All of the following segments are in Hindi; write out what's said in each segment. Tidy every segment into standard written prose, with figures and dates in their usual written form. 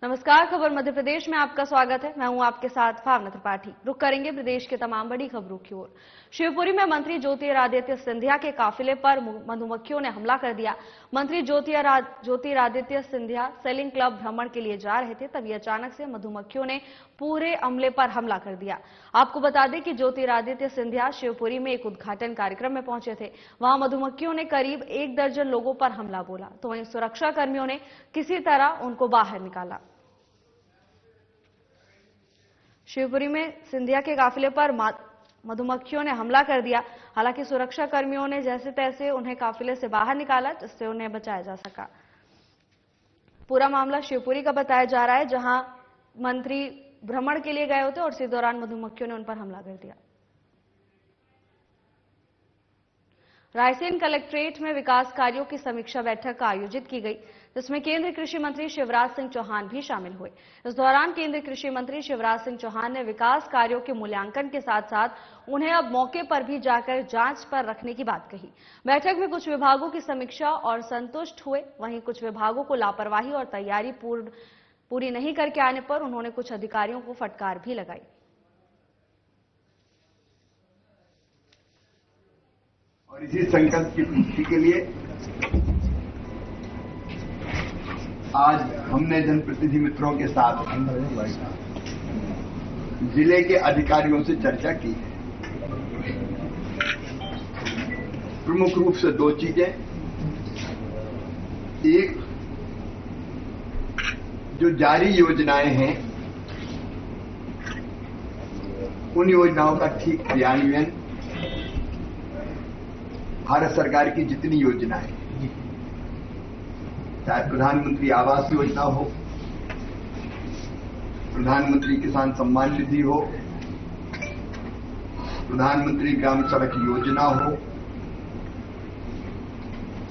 नमस्कार, खबर मध्य प्रदेश में आपका स्वागत है। मैं हूं आपके साथ भावना त्रिपाठी। रुक करेंगे प्रदेश के तमाम बड़ी खबरों की ओर। शिवपुरी में मंत्री ज्योतिरादित्य सिंधिया के काफिले पर मधुमक्खियों ने हमला कर दिया। मंत्री ज्योतिरादित्य सिंधिया सेलिंग क्लब भ्रमण के लिए जा रहे थे, तभी अचानक से मधुमक्खियों ने पूरे अमले पर हमला कर दिया। आपको बता दें कि ज्योतिरादित्य सिंधिया शिवपुरी में एक उद्घाटन कार्यक्रम में पहुंचे थे। वहां मधुमक्खियों ने करीब 1 दर्जन लोगों पर हमला बोला, तो वहीं सुरक्षा कर्मियों ने किसी तरह उनको बाहर निकाला। शिवपुरी में सिंधिया के काफिले पर मधुमक्खियों ने हमला कर दिया। हालांकि सुरक्षा कर्मियों ने जैसे तैसे उन्हें काफिले से बाहर निकाला, जिससे उन्हें बचाया जा सका। पूरा मामला शिवपुरी का बताया जा रहा है, जहां मंत्री भ्रमण के लिए गए होते और इसी दौरान मधुमक्खियों ने उन पर हमला कर दिया। रायसेन कलेक्ट्रेट में विकास कार्यों की समीक्षा बैठक आयोजित की गई, जिसमें केंद्रीय कृषि मंत्री शिवराज सिंह चौहान भी शामिल हुए। इस दौरान केंद्रीय कृषि मंत्री शिवराज सिंह चौहान ने विकास कार्यों के मूल्यांकन के साथ साथ उन्हें अब मौके पर भी जाकर जांच पर रखने की बात कही। बैठक में कुछ विभागों की समीक्षा और संतुष्ट हुए, वहीं कुछ विभागों को लापरवाही और तैयारी पूरी नहीं करके आने पर उन्होंने कुछ अधिकारियों को फटकार भी लगाई। और इसी संकल्प की पूर्ति के लिए आज हमने जनप्रतिनिधि मित्रों के साथ जिले के अधिकारियों से चर्चा की है। प्रमुख रूप से 2 चीजें। एक, जो जारी योजनाएं हैं उन योजनाओं का ठीक क्रियान्वयन। भारत सरकार की जितनी योजनाएं, चाहे प्रधानमंत्री आवास योजना हो, प्रधानमंत्री किसान सम्मान निधि हो, प्रधानमंत्री ग्राम सड़क योजना हो,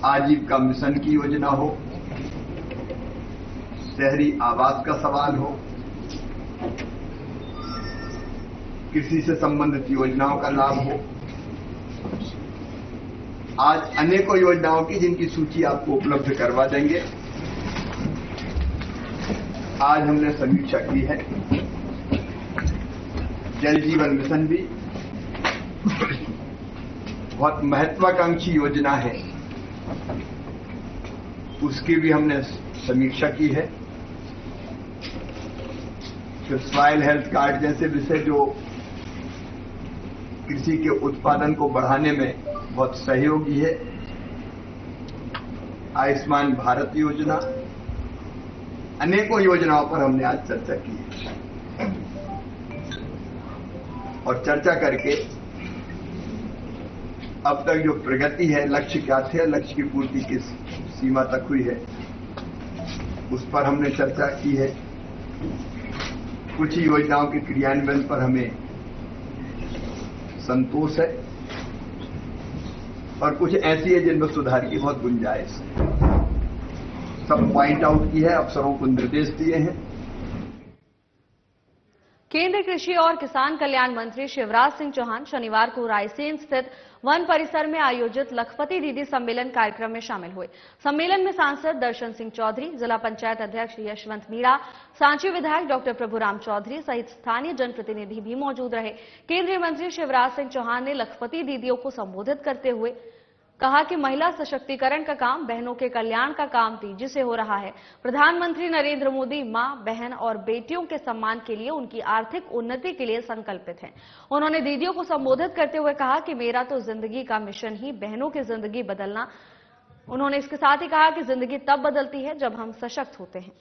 आजीविका मिशन की योजना हो, शहरी आवास का सवाल हो, कृषि से संबंधित योजनाओं का लाभ हो, आज अनेकों योजनाओं की जिनकी सूची आपको उपलब्ध करवा देंगे। आज हमने समीक्षा की है। जल जीवन मिशन भी बहुत महत्वाकांक्षी योजना है, उसकी भी हमने समीक्षा की है। फिर सॉइल हेल्थ कार्ड जैसे विषय जो कृषि के उत्पादन को बढ़ाने में बहुत सहयोगी है, आयुष्मान भारत योजना, अनेकों योजनाओं पर हमने आज चर्चा की है। और चर्चा करके अब तक जो प्रगति है, लक्ष्य क्या थे, लक्ष्य की पूर्ति किस सीमा तक हुई है, उस पर हमने चर्चा की है। कुछ योजनाओं के क्रियान्वयन पर हमें संतोष है और कुछ ऐसी है जिनमें सुधार की बहुत गुंजाइश है। सब पॉइंट आउट की है, अफसरों को निर्देश दिए हैं। केंद्रीय कृषि और किसान कल्याण मंत्री शिवराज सिंह चौहान शनिवार को रायसेन स्थित वन परिसर में आयोजित लखपति दीदी सम्मेलन कार्यक्रम में शामिल हुए। सम्मेलन में सांसद दर्शन सिंह चौधरी, जिला पंचायत अध्यक्ष यशवंत मीणा, सांची विधायक डॉक्टर प्रभुराम चौधरी सहित स्थानीय जनप्रतिनिधि भी मौजूद रहे। केंद्रीय मंत्री शिवराज सिंह चौहान ने लखपति दीदियों को संबोधित करते हुए कहा कि महिला सशक्तिकरण का काम, बहनों के कल्याण का काम तेजी से हो रहा है। प्रधानमंत्री नरेंद्र मोदी मां, बहन और बेटियों के सम्मान के लिए, उनकी आर्थिक उन्नति के लिए संकल्पित हैं। उन्होंने दीदियों को संबोधित करते हुए कहा कि मेरा तो जिंदगी का मिशन ही बहनों की जिंदगी बदलना। उन्होंने इसके साथ ही कहा कि जिंदगी तब बदलती है जब हम सशक्त होते हैं।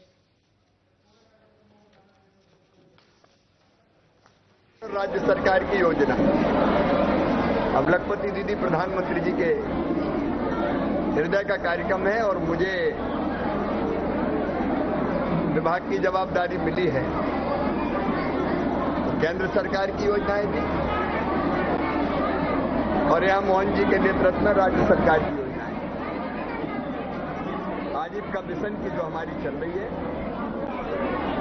राज्य सरकार की योजना अब लखपति दीदी प्रधानमंत्री जी के हृदय का कार्यक्रम है और मुझे विभाग की जवाबदारी मिली है। केंद्र सरकार की योजनाएं भी और यहां मोहन जी के नेतृत्व में राज्य सरकार की योजनाएं, आजीविका मिशन की जो हमारी चल रही है,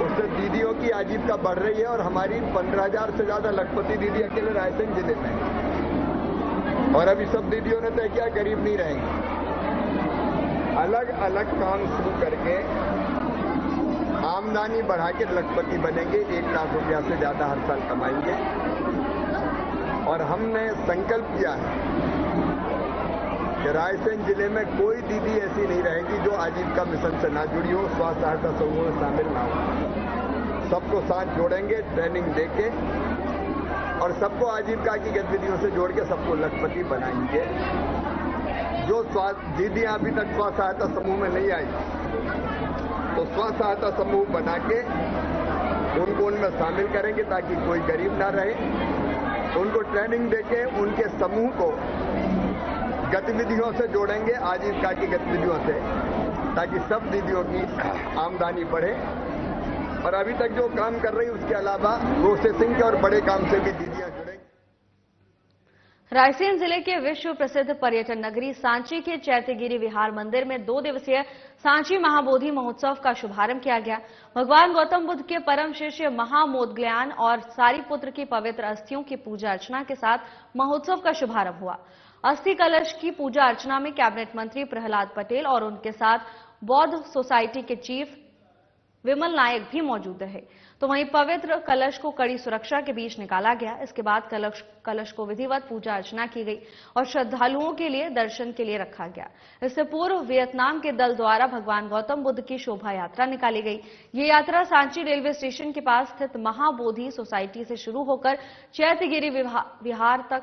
उससे दीदियों की आजीविका बढ़ रही है और हमारी 15,000 से ज्यादा लखपति दीदी अकेले रायसेन जिले में है। और अभी सब दीदियों ने तय किया गरीब नहीं रहेंगे। अलग अलग काम शुरू करके आम आमदनी बढ़ा के लखपति बनेंगे, 1 लाख रुपया से ज्यादा हर साल कमाएंगे। और हमने संकल्प किया है कि रायसेन जिले में कोई दीदी ऐसी नहीं रहेगी जो आजीविका मिशन से ना जुड़ी हो, स्व सहायता समूह में शामिल ना हो। सबको साथ जोड़ेंगे, ट्रेनिंग देके, और सबको आजीविका की गतिविधियों से जोड़ के सबको लखपति बनाएंगे। जो दीदियां अभी तक स्व सहायता समूह में नहीं आई, तो स्व सहायता समूह बना के उनको उनमें शामिल करेंगे ताकि कोई गरीब ना रहे। उनको ट्रेनिंग देके उनके समूह को गतिविधियों से जोड़ेंगे, आजीविका की गतिविधियों से, ताकि सब दीदियों की आमदनी बढ़े। और अभी तक जो काम कर रही है उसके अलावा प्रोसेसिंग के और बड़े काम से भी दीदियां जुड़ेंगी। रायसेन जिले के विश्व प्रसिद्ध पर्यटन नगरी सांची के चैत्यगिरी विहार मंदिर में 2 दिवसीय सांची महाबोधि महोत्सव का शुभारंभ किया गया। भगवान गौतम बुद्ध के परम शिष्य महामोदग्लायन और सारीपुत्र की पवित्र अस्थियों की पूजा अर्चना के साथ महोत्सव का शुभारंभ हुआ। अस्थि कलश की पूजा अर्चना में कैबिनेट मंत्री प्रहलाद पटेल और उनके साथ बौद्ध सोसाइटी के चीफ विमल नायक भी मौजूद रहे। तो वहीं पवित्र कलश को कड़ी सुरक्षा के बीच निकाला गया। इसके बाद कलश को विधिवत पूजा अर्चना की गई और श्रद्धालुओं के लिए दर्शन के लिए रखा गया। इससे पूर्व वियतनाम के दल द्वारा भगवान गौतम बुद्ध की शोभा यात्रा निकाली गई। ये यात्रा सांची रेलवे स्टेशन के पास स्थित महाबोधि सोसाइटी से शुरू होकर चैत्यगिरी विहार तक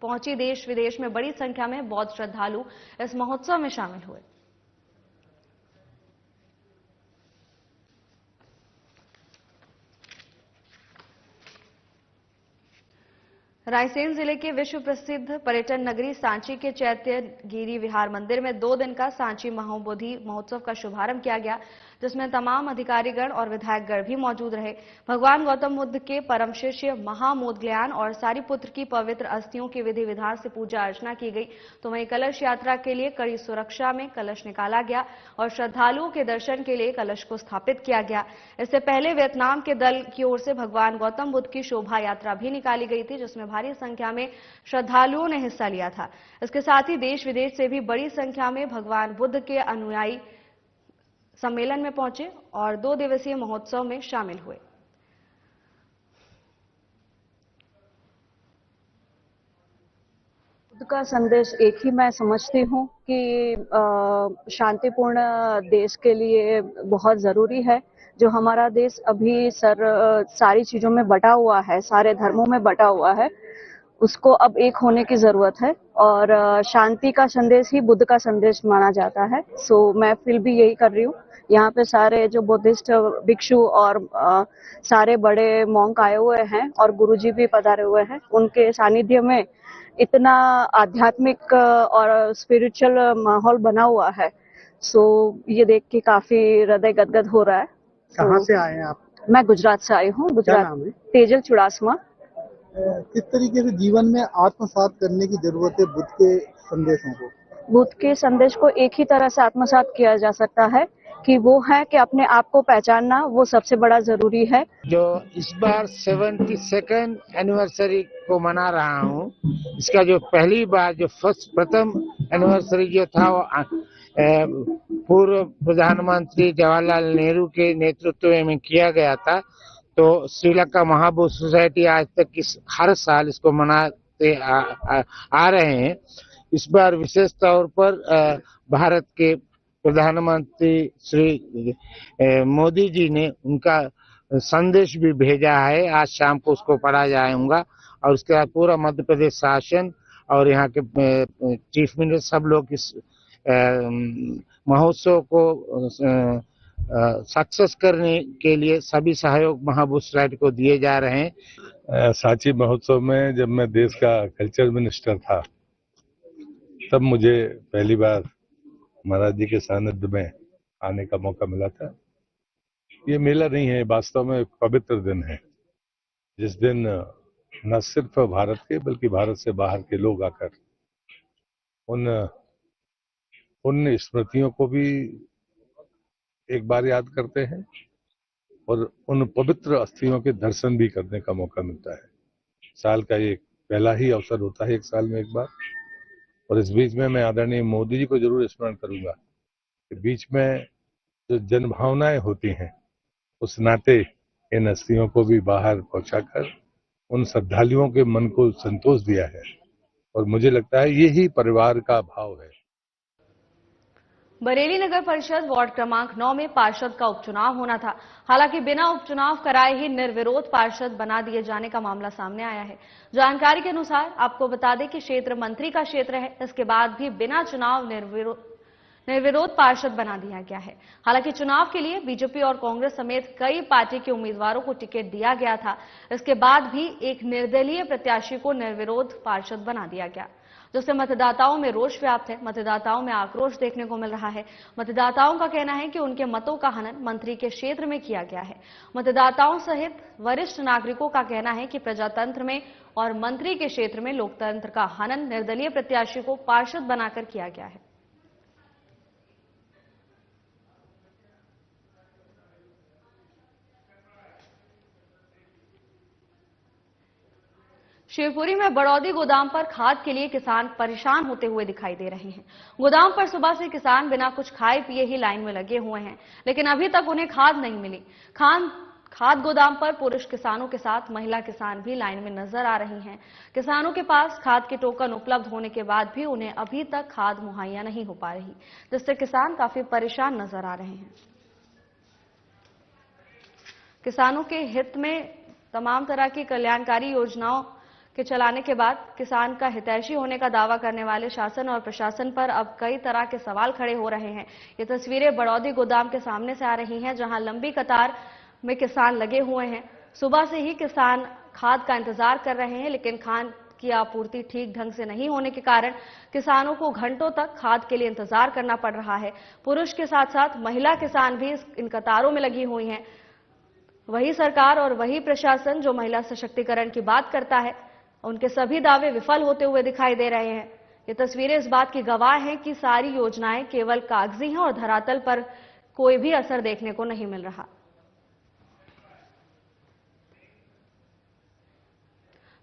पहुंची। देश विदेश में बड़ी संख्या में बौद्ध श्रद्धालु इस महोत्सव में शामिल हुए। रायसेन जिले के विश्व प्रसिद्ध पर्यटन नगरी सांची के चैत्यगिरी विहार मंदिर में 2 दिन का सांची महाबोधि महोत्सव का शुभारंभ किया गया, जिसमें तमाम अधिकारीगण और विधायकगण भी मौजूद रहे। भगवान गौतम बुद्ध के परम शिष्य महामोदग्लायन और सारीपुत्र की पवित्र अस्थियों की विधि विधान से पूजा अर्चना की गई। तो वहीं कलश यात्रा के लिए कड़ी सुरक्षा में कलश निकाला गया और श्रद्धालुओं के दर्शन के लिए कलश को स्थापित किया गया। इससे पहले वियतनाम के दल की ओर से भगवान गौतम बुद्ध की शोभा यात्रा भी निकाली गई थी, जिसमें भारी संख्या में श्रद्धालुओं ने हिस्सा लिया था। इसके साथ ही देश विदेश से भी बड़ी संख्या में भगवान बुद्ध के अनुयायी सम्मेलन में पहुंचे और 2 दिवसीय महोत्सव में शामिल हुए। बुद्ध का संदेश एक ही मैं समझती हूँ कि शांतिपूर्ण देश के लिए बहुत जरूरी है। जो हमारा देश अभी सारी चीजों में बटा हुआ है, सारे धर्मों में बटा हुआ है, उसको अब एक होने की जरूरत है। और शांति का संदेश ही बुद्ध का संदेश माना जाता है। सो मैं फील भी यही कर रही हूँ। यहाँ पे सारे जो बुद्धिस्ट भिक्षु और सारे बड़े मॉन्क आए हुए हैं और गुरुजी भी पधारे हुए हैं। उनके सानिध्य में इतना आध्यात्मिक और स्पिरिचुअल माहौल बना हुआ है। सो ये देख के काफी हृदय गदगद हो रहा है। कहाँ से आए हैं आप? मैं गुजरात से आई हूँ। क्या नाम है? तेजल चुड़ासमा। किस तरीके से जीवन में आत्मसात करने की जरूरत है बुद्ध के संदेशों को? बुद्ध के संदेश को एक ही तरह से आत्मसात किया जा सकता है कि वो है कि अपने आप को पहचानना वो सबसे बड़ा जरूरी है। जो इस बार 72nd एनिवर्सरी को मना रहा हूँ, इसका जो पहली बार जो प्रथम एनिवर्सरी जो था वो पूर्व प्रधानमंत्री जवाहरलाल नेहरू के नेतृत्व में किया गया था। तो श्रीलंका महाबोधि सोसाइटी आज तक हर साल इसको मनाते आ रहे हैं। इस बार विशेष तौर पर भारत के प्रधानमंत्री श्री मोदी जी ने उनका संदेश भी भेजा है। आज शाम को उसको पढ़ा जाएगा और उसके बाद पूरा मध्य प्रदेश शासन और यहाँ के चीफ मिनिस्टर सब लोग इस महोत्सव को सक्सेस करने के लिए सभी सहयोग महाबोधि सोसाइटी को दिए जा रहे हैं। सांची महोत्सव में जब मैं देश का कल्चर मिनिस्टर था तब मुझे पहली बार महाराज जी के सानिध्य में आने का मौका मिला था। ये मेला नहीं है, वास्तव में एक पवित्र दिन है, जिस दिन न सिर्फ भारत के बल्कि भारत से बाहर के लोग आकर उन स्मृतियों को भी एक बार याद करते हैं और उन पवित्र अस्थियों के दर्शन भी करने का मौका मिलता है। साल का ये पहला ही अवसर होता है, एक साल में एक बार। और इस बीच में मैं आदरणीय मोदी जी को जरूर स्मरण करूंगा कि बीच में जो जनभावनाएं होती हैं, उस नाते इन हस्तियों को भी बाहर पहुंचाकर उन श्रद्धालुओं के मन को संतोष दिया है और मुझे लगता है यही परिवार का भाव है। बरेली नगर परिषद वार्ड क्रमांक 9 में पार्षद का उपचुनाव होना था। हालांकि बिना उपचुनाव कराए ही निर्विरोध पार्षद बना दिए जाने का मामला सामने आया है। जानकारी के अनुसार आपको बता दें कि क्षेत्र मंत्री का क्षेत्र है, इसके बाद भी बिना चुनाव निर्विरोध पार्षद बना दिया गया है। हालांकि चुनाव के लिए बीजेपी और कांग्रेस समेत कई पार्टी के उम्मीदवारों को टिकट दिया गया था, इसके बाद भी एक निर्दलीय प्रत्याशी को निर्विरोध पार्षद बना दिया गया, जिससे मतदाताओं में रोष व्याप्त है। मतदाताओं में आक्रोश देखने को मिल रहा है। मतदाताओं का कहना है कि उनके मतों का हनन मंत्री के क्षेत्र में किया गया है। मतदाताओं सहित वरिष्ठ नागरिकों का कहना है कि प्रजातंत्र में और मंत्री के क्षेत्र में लोकतंत्र का हनन निर्दलीय प्रत्याशी को पार्षद बनाकर किया गया है। शिवपुरी में बड़ौदी गोदाम पर खाद के लिए किसान परेशान होते हुए दिखाई दे रहे हैं। गोदाम पर सुबह से किसान बिना कुछ खाए पिए ही लाइन में लगे हुए हैं, लेकिन अभी तक उन्हें खाद नहीं मिली। खाद गोदाम पर पुरुष किसानों के साथ महिला किसान भी लाइन में नजर आ रही हैं। किसानों के पास खाद के टोकन उपलब्ध होने के बाद भी उन्हें अभी तक खाद मुहैया नहीं हो पा रही, जिससे किसान काफी परेशान नजर आ रहे हैं। किसानों के हित में तमाम तरह की कल्याणकारी योजनाओं के चलाने के बाद किसान का हितैषी होने का दावा करने वाले शासन और प्रशासन पर अब कई तरह के सवाल खड़े हो रहे हैं। ये तस्वीरें बड़ौदी गोदाम के सामने से आ रही हैं, जहां लंबी कतार में किसान लगे हुए हैं। सुबह से ही किसान खाद का इंतजार कर रहे हैं, लेकिन खाद की आपूर्ति ठीक ढंग से नहीं होने के कारण किसानों को घंटों तक खाद के लिए इंतजार करना पड़ रहा है। पुरुष के साथ साथ महिला किसान भी इन कतारों में लगी हुई हैं। वही सरकार और वही प्रशासन जो महिला सशक्तिकरण की बात करता है, उनके सभी दावे विफल होते हुए दिखाई दे रहे हैं। ये तस्वीरें इस बात की गवाह हैं कि सारी योजनाएं केवल कागजी हैं और धरातल पर कोई भी असर देखने को नहीं मिल रहा।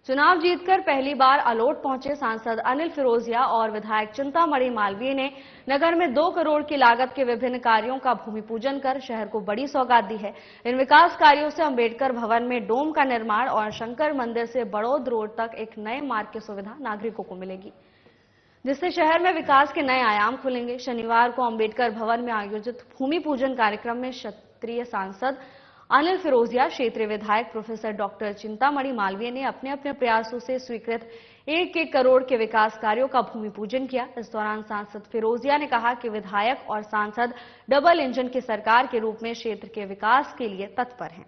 चुनाव जीतकर पहली बार अलोट पहुंचे सांसद अनिल फिरोजिया और विधायक चिंतामणि मालवीय ने नगर में 2 करोड़ की लागत के विभिन्न कार्यों का भूमि पूजन कर शहर को बड़ी सौगात दी है। इन विकास कार्यों से अंबेडकर भवन में डोम का निर्माण और शंकर मंदिर से बड़ौद रोड तक एक नए मार्ग की सुविधा नागरिकों को मिलेगी, जिससे शहर में विकास के नए आयाम खुलेंगे। शनिवार को अंबेडकर भवन में आयोजित भूमि पूजन कार्यक्रम में क्षेत्रीय सांसद अनिल फिरोजिया, क्षेत्रीय विधायक प्रोफेसर डॉक्टर चिंतामणि मालवीय ने अपने अपने प्रयासों से स्वीकृत 1-1 करोड़ के विकास कार्यों का भूमि पूजन किया। इस दौरान सांसद फिरोजिया ने कहा कि विधायक और सांसद डबल इंजन की सरकार के रूप में क्षेत्र के विकास के लिए तत्पर हैं।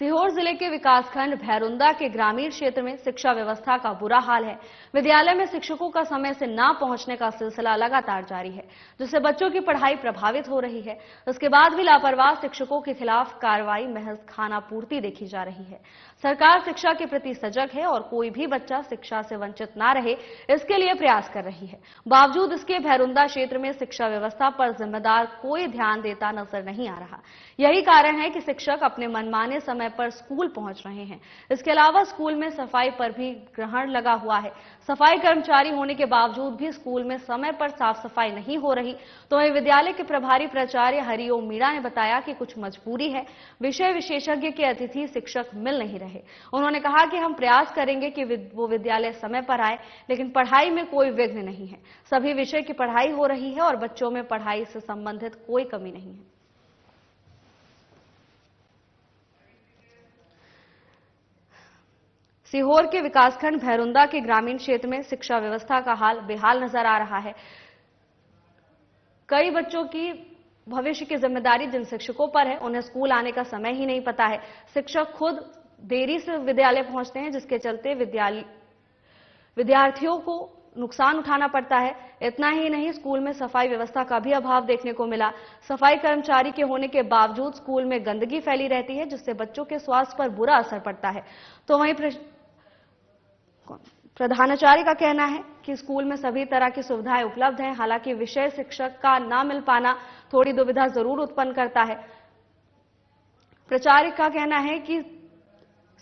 सीहोर जिले के विकासखंड भैरुंदा के ग्रामीण क्षेत्र में शिक्षा व्यवस्था का बुरा हाल है। विद्यालय में शिक्षकों का समय से ना पहुंचने का सिलसिला लगातार जारी है, जिससे बच्चों की पढ़ाई प्रभावित हो रही है। उसके बाद भी लापरवाह शिक्षकों के खिलाफ कार्रवाई महज खानापूर्ति देखी जा रही है। सरकार शिक्षा के प्रति सजग है और कोई भी बच्चा शिक्षा से वंचित ना रहे, इसके लिए प्रयास कर रही है। बावजूद इसके भैरुंदा क्षेत्र में शिक्षा व्यवस्था पर जिम्मेदार कोई ध्यान देता नजर नहीं आ रहा। यही कारण है कि शिक्षक अपने मनमाने समय पर स्कूल पहुंच रहे हैं। इसके अलावा स्कूल में सफाई पर भी ग्रहण लगा हुआ है। सफाई कर्मचारी होने के बावजूद भी स्कूल में समय पर साफ सफाई नहीं हो रही। तो वहीं विद्यालय के प्रभारी प्राचार्य हरिओम मीणा ने बताया कि कुछ मजबूरी है, विषय विशेषज्ञ के अतिथि शिक्षक मिल नहीं रहे। उन्होंने कहा कि हम प्रयास करेंगे कि वो विद्यालय समय पर आए, लेकिन पढ़ाई में कोई विघ्न नहीं है। सभी विषय की पढ़ाई हो रही है और बच्चों में पढ़ाई से संबंधित कोई कमी नहीं है। सीहोर के विकासखंड भैरुंदा के ग्रामीण क्षेत्र में शिक्षा व्यवस्था का हाल बेहाल नजर आ रहा है। कई बच्चों की भविष्य की जिम्मेदारी जिन शिक्षकों पर है, उन्हें स्कूल आने का समय ही नहीं पता है। शिक्षक खुद देरी से विद्यालय पहुंचते हैं, जिसके चलते विद्यार्थियों को नुकसान उठाना पड़ता है। इतना ही नहीं, स्कूल में सफाई व्यवस्था का भी अभाव देखने को मिला। सफाई कर्मचारी के होने के बावजूद स्कूल में गंदगी फैली रहती है, जिससे बच्चों के स्वास्थ्य पर बुरा असर पड़ता है। तो वहीं प्रधानाचार्य का कहना है कि स्कूल में सभी तरह की सुविधाएं उपलब्ध हैं। हालांकि विषय शिक्षक का ना मिल पाना थोड़ी दुविधा जरूर उत्पन्न करता है। प्राचार्य का कहना है कि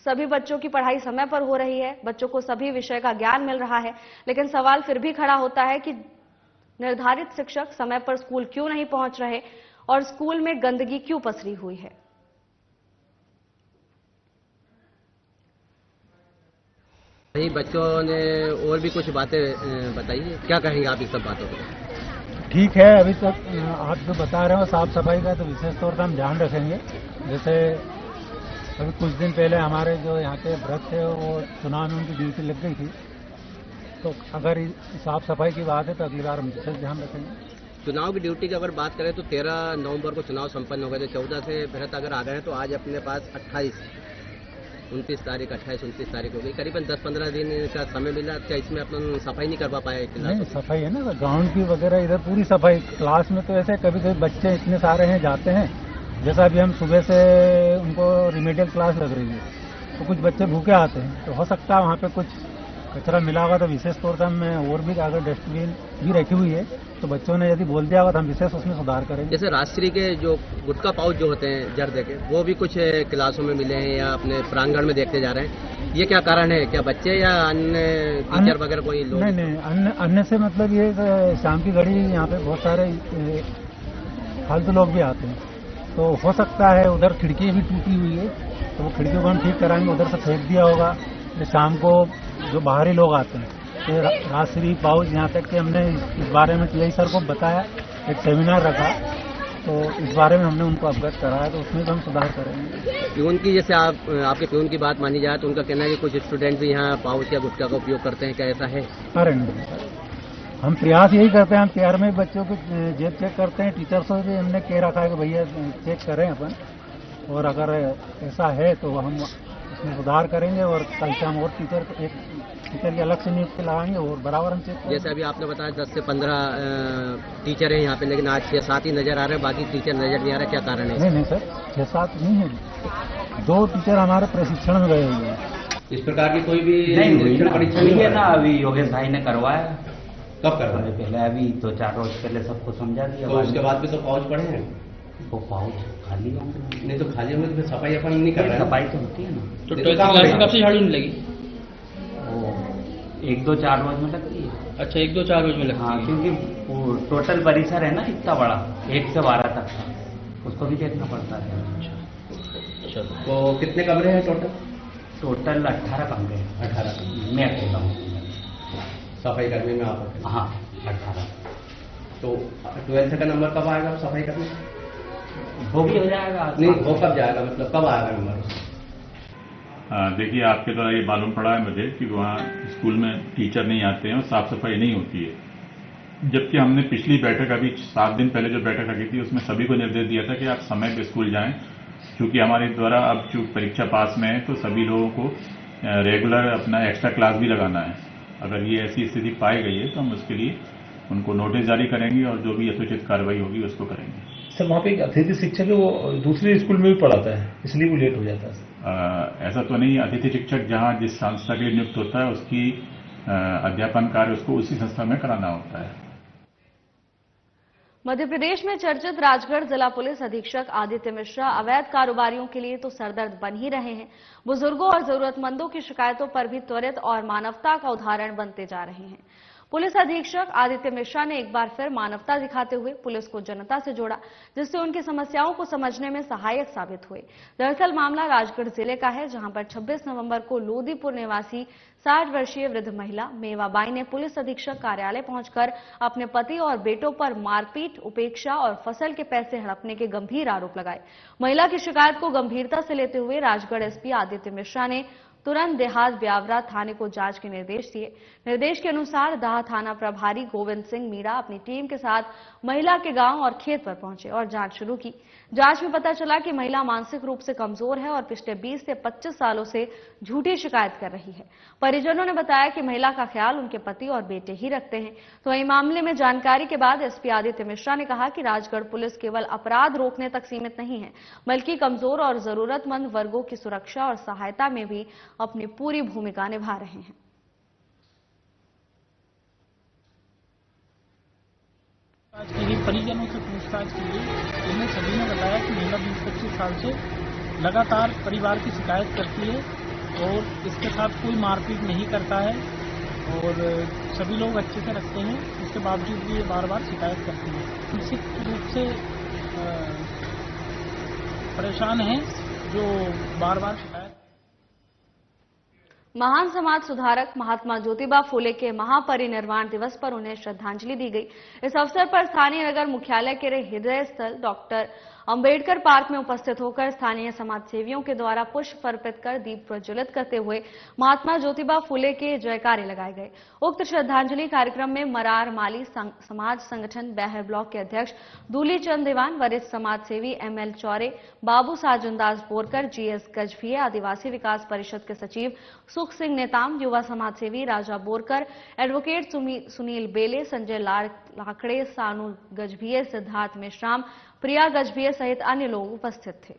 सभी बच्चों की पढ़ाई समय पर हो रही है, बच्चों को सभी विषय का ज्ञान मिल रहा है, लेकिन सवाल फिर भी खड़ा होता है कि निर्धारित शिक्षक समय पर स्कूल क्यों नहीं पहुंच रहे और स्कूल में गंदगी क्यों पसरी हुई है। बच्चों ने और भी कुछ बातें बताई, क्या कहेंगे आप इस सब बातों पर? ठीक है, अभी तक आप जो बता रहे हो साफ सफाई का, तो विशेष तौर पर हम ध्यान रखेंगे। जैसे अभी कुछ दिन पहले हमारे जो यहाँ के व्रत थे वो चुनाव में उनकी ड्यूटी लग गई थी, तो अगर साफ सफाई की बात है तो अगली बार हम विशेष ध्यान रखेंगे। चुनाव की ड्यूटी की अगर बात करें तो 13 नवंबर को चुनाव संपन्न हो गए थे, 14 से व्रत अगर आ गए हैं तो आज अपने पास 29 तारीख 28-29 तारीख हो गई, करीबन 10-15 दिन का समय मिला। क्या इसमें अपन सफाई नहीं करवा पाए? नहीं, सफाई है ना, ग्राउंड की वगैरह इधर पूरी सफाई। क्लास में तो ऐसे कभी कभी बच्चे इतने सारे हैं जाते हैं, जैसा अभी हम सुबह से उनको रिमेडियल क्लास लग रही है तो कुछ बच्चे भूखे आते हैं, तो हो सकता है वहाँ पे कुछ कचरा मिला होगा, तो विशेष तौर पर हम और भी अगर डस्टबिन भी रखी हुई है तो बच्चों ने यदि बोल दिया होगा तो हम विशेष उसमें सुधार करेंगे। जैसे राष्ट्रीय के जो गुटखा पाउच जो होते हैं जर्दे के, वो भी कुछ क्लासों में मिले हैं या अपने प्रांगण में देखते जा रहे हैं, ये क्या कारण है? क्या बच्चे या अन्य टीचर वगैरह कोई लोग? नहीं, अन्य से मतलब ये शाम की घड़ी यहाँ पे बहुत सारे फालतू लोग भी आते हैं, तो हो सकता है उधर खिड़की भी टूटी हुई है, तो वो खिड़कियों को हम ठीक कराएंगे, उधर से फेंक दिया होगा। शाम को जो बाहरी लोग आते हैं तो राष्ट्रीय पाउच, यहाँ तक कि हमने इस बारे में टीआई सर को बताया, एक सेमिनार रखा, तो इस बारे में हमने उनको अवगत कराया, तो उसमें भी हम सुधार करेंगे। प्यून की, जैसे आपके प्यून की बात मानी जाए तो उनका कहना है कि कुछ स्टूडेंट भी यहाँ पाउच या गुटखा का उपयोग करते हैं, क्या ऐसा है? अरे नहीं, हम प्रयास यही करते हैं, हम प्यार में बच्चों को जेब चेक करते हैं। टीचर्स से भी हमने कह रखा है कि भैया चेक करें अपन, और अगर ऐसा है तो हम उसमें सुधार करेंगे, और कल से हम और एक टीचर की अलग से नियुक्ति लगाएंगे और बराबर हम चेक करेंगे। जैसे अभी आपने बताया 10 से 15 टीचर हैं यहाँ पे, लेकिन आज 6-7 ही नजर आ रहे हैं, बाकी टीचर नजर नहीं आ रहे, क्या कारण है? नहीं सर, 6-7 नहीं है, 2 टीचर हमारे प्रशिक्षण में गए हुए हैं। इस प्रकार की कोई भी परीक्षा नहीं है ना? अभी योगेश भाई ने करवाया। कब करवाया? पहले अभी 2-4 रोज पहले सबको समझा दिया। तो उसके बाद भी सब पाउच पड़े हैं? वो पाउच खाली होंगे। नहीं तो खाली होंगे तो फिर सफाई अपन नहीं कर रहे हैं। सफाई तो होती है ना। तो 12th क्लास में कब से झाड़ू नहीं लगी? वो 1-2-4 रोज में लगती है। अच्छा, 1-2-4 रोज में लगती है। हाँ, क्योंकि वो टोटल परिसर है ना इतना बड़ा, 1 से 12 तक का, उसको भी देखना पड़ता है। अच्छा, तो कितने कमरे हैं टोटल? टोटल 18 कमरे। 18? मैं अकेला हूँ सफाई करने में आप? हाँ, 18। तो 12th का नंबर कब आएगा सफाई करने? वो भी हो जाएगा। नहीं, वो कब जाएगा, मतलब कब आएगा नंबर? देखिए, आपके द्वारा ये मालूम पड़ा है मुझे कि वहाँ स्कूल में टीचर नहीं आते हैं और साफ सफाई नहीं होती है, जबकि हमने पिछली बैठक अभी 7 दिन पहले जो बैठक रखी थी उसमें सभी को निर्देश दिया था कि आप समय पर स्कूल जाएं, क्योंकि हमारे द्वारा अब जो परीक्षा पास में है तो सभी लोगों को रेगुलर अपना एक्स्ट्रा क्लास भी लगाना है। अगर ये ऐसी स्थिति पाई गई है तो हम उसके लिए उनको नोटिस जारी करेंगे और जो भी यथोचित कार्रवाई होगी उसको करेंगे। सर, वहाँ पे एक अतिथि शिक्षक है, वो दूसरे स्कूल में भी पढ़ाता है, इसलिए वो लेट हो जाता है। ऐसा तो नहीं, अतिथि शिक्षक जहाँ जिस संस्था के लिए नियुक्त होता है उसकी अध्यापन कार्य उसको उसी संस्था में कराना होता है। मध्य प्रदेश में चर्चित राजगढ़ जिला पुलिस अधीक्षक आदित्य मिश्रा अवैध कारोबारियों के लिए तो सरदर्द बन ही रहे हैं, बुजुर्गों और जरूरतमंदों की शिकायतों पर भी त्वरित और मानवता का उदाहरण बनते जा रहे हैं। पुलिस अधीक्षक आदित्य मिश्रा ने एक बार फिर मानवता दिखाते हुए पुलिस को जनता से जोड़ा, जिससे उनकी समस्याओं को समझने में सहायक साबित हुए। दरअसल मामला राजगढ़ जिले का है, जहां पर 26 नवंबर को लोदीपुर निवासी 60 वर्षीय वृद्ध महिला मेवाबाई ने पुलिस अधीक्षक कार्यालय पहुंचकर अपने पति और बेटों पर मारपीट, उपेक्षा और फसल के पैसे हड़पने के गंभीर आरोप लगाए। महिला की शिकायत को गंभीरता से लेते हुए राजगढ़ एसपी आदित्य मिश्रा ने तुरंत देहात ब्यावरा थाने को जांच के निर्देश दिए। निर्देश के अनुसार दाह थाना प्रभारी गोविंद सिंह मीणा अपनी टीम के साथ महिला के गांव और खेत पर पहुंचे और जांच शुरू की। जांच में पता चला कि महिला मानसिक रूप से कमजोर है और पिछले 20 से 25 सालों से झूठी शिकायत कर रही है। परिजनों ने बताया कि महिला का ख्याल उनके पति और बेटे ही रखते हैं। तो वहीं मामले में जानकारी के बाद एसपी आदित्य मिश्रा ने कहा कि राजगढ़ पुलिस केवल अपराध रोकने तक सीमित नहीं है, बल्कि कमजोर और जरूरतमंद वर्गों की सुरक्षा और सहायता में भी अपनी पूरी भूमिका निभा रहे हैं। परिजनों से पूछताछ की गई, इनमें सभी ने बताया कि महिला 20-25 साल से लगातार परिवार की शिकायत करती है और इसके साथ कोई मारपीट नहीं करता है और सभी लोग अच्छे से रखते हैं। इसके बावजूद भी ये बार बार शिकायत करते हैं। मानसिक रूप से परेशान हैं जो बार बार शिकायत। महान समाज सुधारक महात्मा ज्योतिबा फुले के महापरिनिर्वाण दिवस पर उन्हें श्रद्धांजलि दी गई। इस अवसर पर स्थानीय नगर मुख्यालय के हृदय स्थल डॉक्टर अंबेडकर पार्क में उपस्थित होकर स्थानीय समाज सेवियों के द्वारा पुष्प अर्पित कर दीप प्रज्वलित करते हुए महात्मा ज्योतिबा फुले के जयकारे लगाए गए। उक्त श्रद्धांजलि कार्यक्रम में मरार माली समाज संगठन बैहर ब्लॉक के अध्यक्ष दूली चंद दीवान, वरिष्ठ समाज सेवी ML चौरे, बाबू साजुनदास बोरकर, GS गजभिया, आदिवासी विकास परिषद के सचिव सुख सिंह नेताम, युवा समाज सेवी राजा बोरकर, एडवोकेट सुनील बेले, संजय लाखड़े, सानू गजभिये, सिद्धार्थ मेश्राम, प्रिया गजभिये सहित अन्य लोग उपस्थित थे।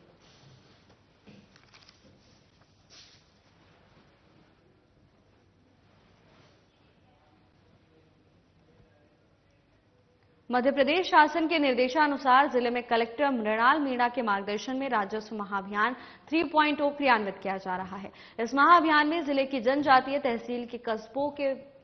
मध्य प्रदेश शासन के निर्देशानुसार जिले में कलेक्टर मृणाल मीणा के मार्गदर्शन में राजस्व महाअभियान 3.0 क्रियान्वित किया जा रहा है। इस महाअभियान में जिले की जनजातीय तहसील के कस्बों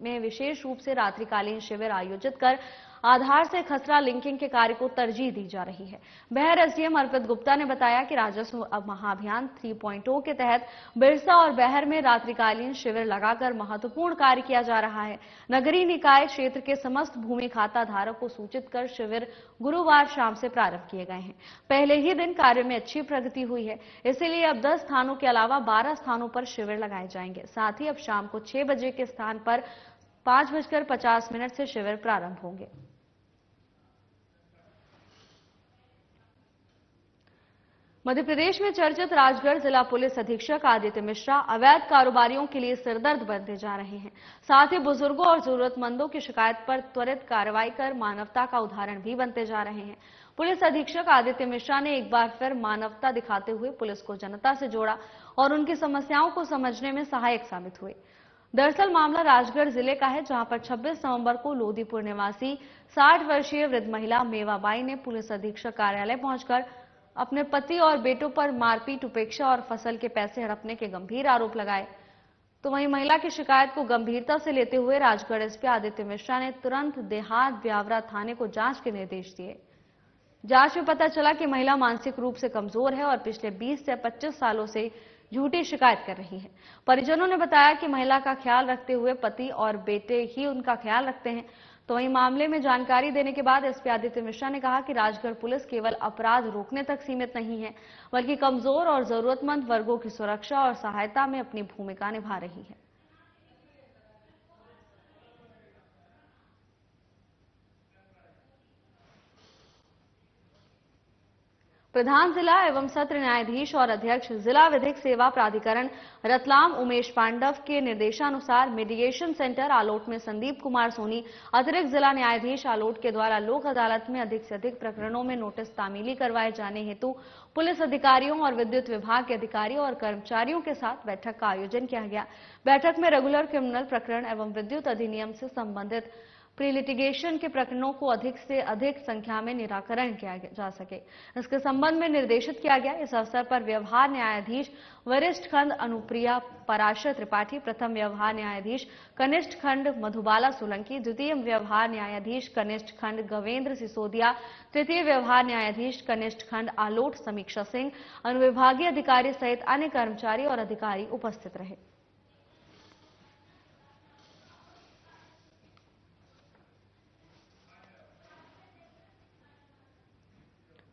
में विशेष रूप से रात्रिकालीन शिविर आयोजित कर आधार से खसरा लिंकिंग के कार्य को तरजीह दी जा रही है। बैहर SDM अर्पित गुप्ता ने बताया कि राजस्व महाअभियान 3.0 के तहत बिरसा और बैहर में रात्रिकालीन शिविर लगाकर महत्वपूर्ण कार्य किया जा रहा है। नगरीय निकाय क्षेत्र के समस्त भूमि खाता धारक को सूचित कर शिविर गुरुवार शाम से प्रारंभ किए गए हैं। पहले ही दिन कार्य में अच्छी प्रगति हुई है, इसीलिए अब 10 स्थानों के अलावा 12 स्थानों पर शिविर लगाए जाएंगे। साथ ही अब शाम को 6 बजे के स्थान पर 5:50 से शिविर प्रारंभ होंगे। मध्य प्रदेश में चर्चित राजगढ़ जिला पुलिस अधीक्षक आदित्य मिश्रा अवैध कारोबारियों के लिए सिरदर्द बनते जा रहे हैं। साथ ही बुजुर्गों और जरूरतमंदों की शिकायत पर त्वरित कार्रवाई कर मानवता का उदाहरण भी बनते जा रहे हैं। पुलिस अधीक्षक आदित्य मिश्रा ने एक बार फिर मानवता दिखाते हुए पुलिस को जनता से जोड़ा और उनकी समस्याओं को समझने में सहायक साबित हुए। दरअसल मामला राजगढ़ जिले का है, जहां पर 26 नवंबर को लोदीपुर निवासी 60 वर्षीय वृद्ध महिला मेवाबाई ने पुलिस अधीक्षक कार्यालय पहुंचकर अपने पति और बेटों पर मारपीट, उपेक्षा और फसल के पैसे हड़पने के गंभीर आरोप लगाए। तो वहीं महिला की शिकायत को गंभीरता से लेते हुए राजगढ़ SP आदित्य मिश्रा ने तुरंत देहात ब्यावरा थाने को जांच के निर्देश दिए। जांच में पता चला कि महिला मानसिक रूप से कमजोर है और पिछले 20 से 25 सालों से झूठी शिकायत कर रही है। परिजनों ने बताया कि महिला का ख्याल रखते हुए पति और बेटे ही उनका ख्याल रखते हैं। तो वहीं मामले में जानकारी देने के बाद SP आदित्य मिश्रा ने कहा कि राजगढ़ पुलिस केवल अपराध रोकने तक सीमित नहीं है, बल्कि कमजोर और जरूरतमंद वर्गों की सुरक्षा और सहायता में अपनी भूमिका निभा रही है। प्रधान जिला एवं सत्र न्यायाधीश और अध्यक्ष जिला विधिक सेवा प्राधिकरण रतलाम उमेश पांडव के निर्देशानुसार मीडिएशन सेंटर आलोट में संदीप कुमार सोनी, अतिरिक्त जिला न्यायाधीश आलोट के द्वारा लोक अदालत में अधिक से अधिक प्रकरणों में नोटिस तामीली करवाए जाने हेतु पुलिस अधिकारियों और विद्युत विभाग के अधिकारियों और कर्मचारियों के साथ बैठक का आयोजन किया गया। बैठक में रेगुलर क्रिमिनल प्रकरण एवं विद्युत अधिनियम से संबंधित प्री लिटिगेशन के प्रकरणों को अधिक से अधिक संख्या में निराकरण किया जा सके, इसके संबंध में निर्देशित किया गया। इस अवसर पर व्यवहार न्यायाधीश वरिष्ठ खंड अनुप्रिया पराशर त्रिपाठी, प्रथम व्यवहार न्यायाधीश कनिष्ठ खंड मधुबाला सोलंकी, द्वितीय व्यवहार न्यायाधीश कनिष्ठ खंड गवेंद्र सिसोदिया, तृतीय व्यवहार न्यायाधीश कनिष्ठ खंड आलोट समीक्षा सिंह, अनुविभागीय अधिकारी सहित अन्य कर्मचारी और अधिकारी उपस्थित रहे।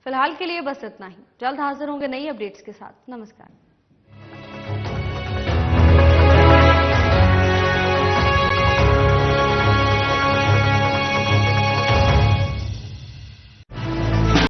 फिलहाल के लिए बस इतना ही। जल्द हाजिर होंगे नई अपडेट्स के साथ। नमस्कार।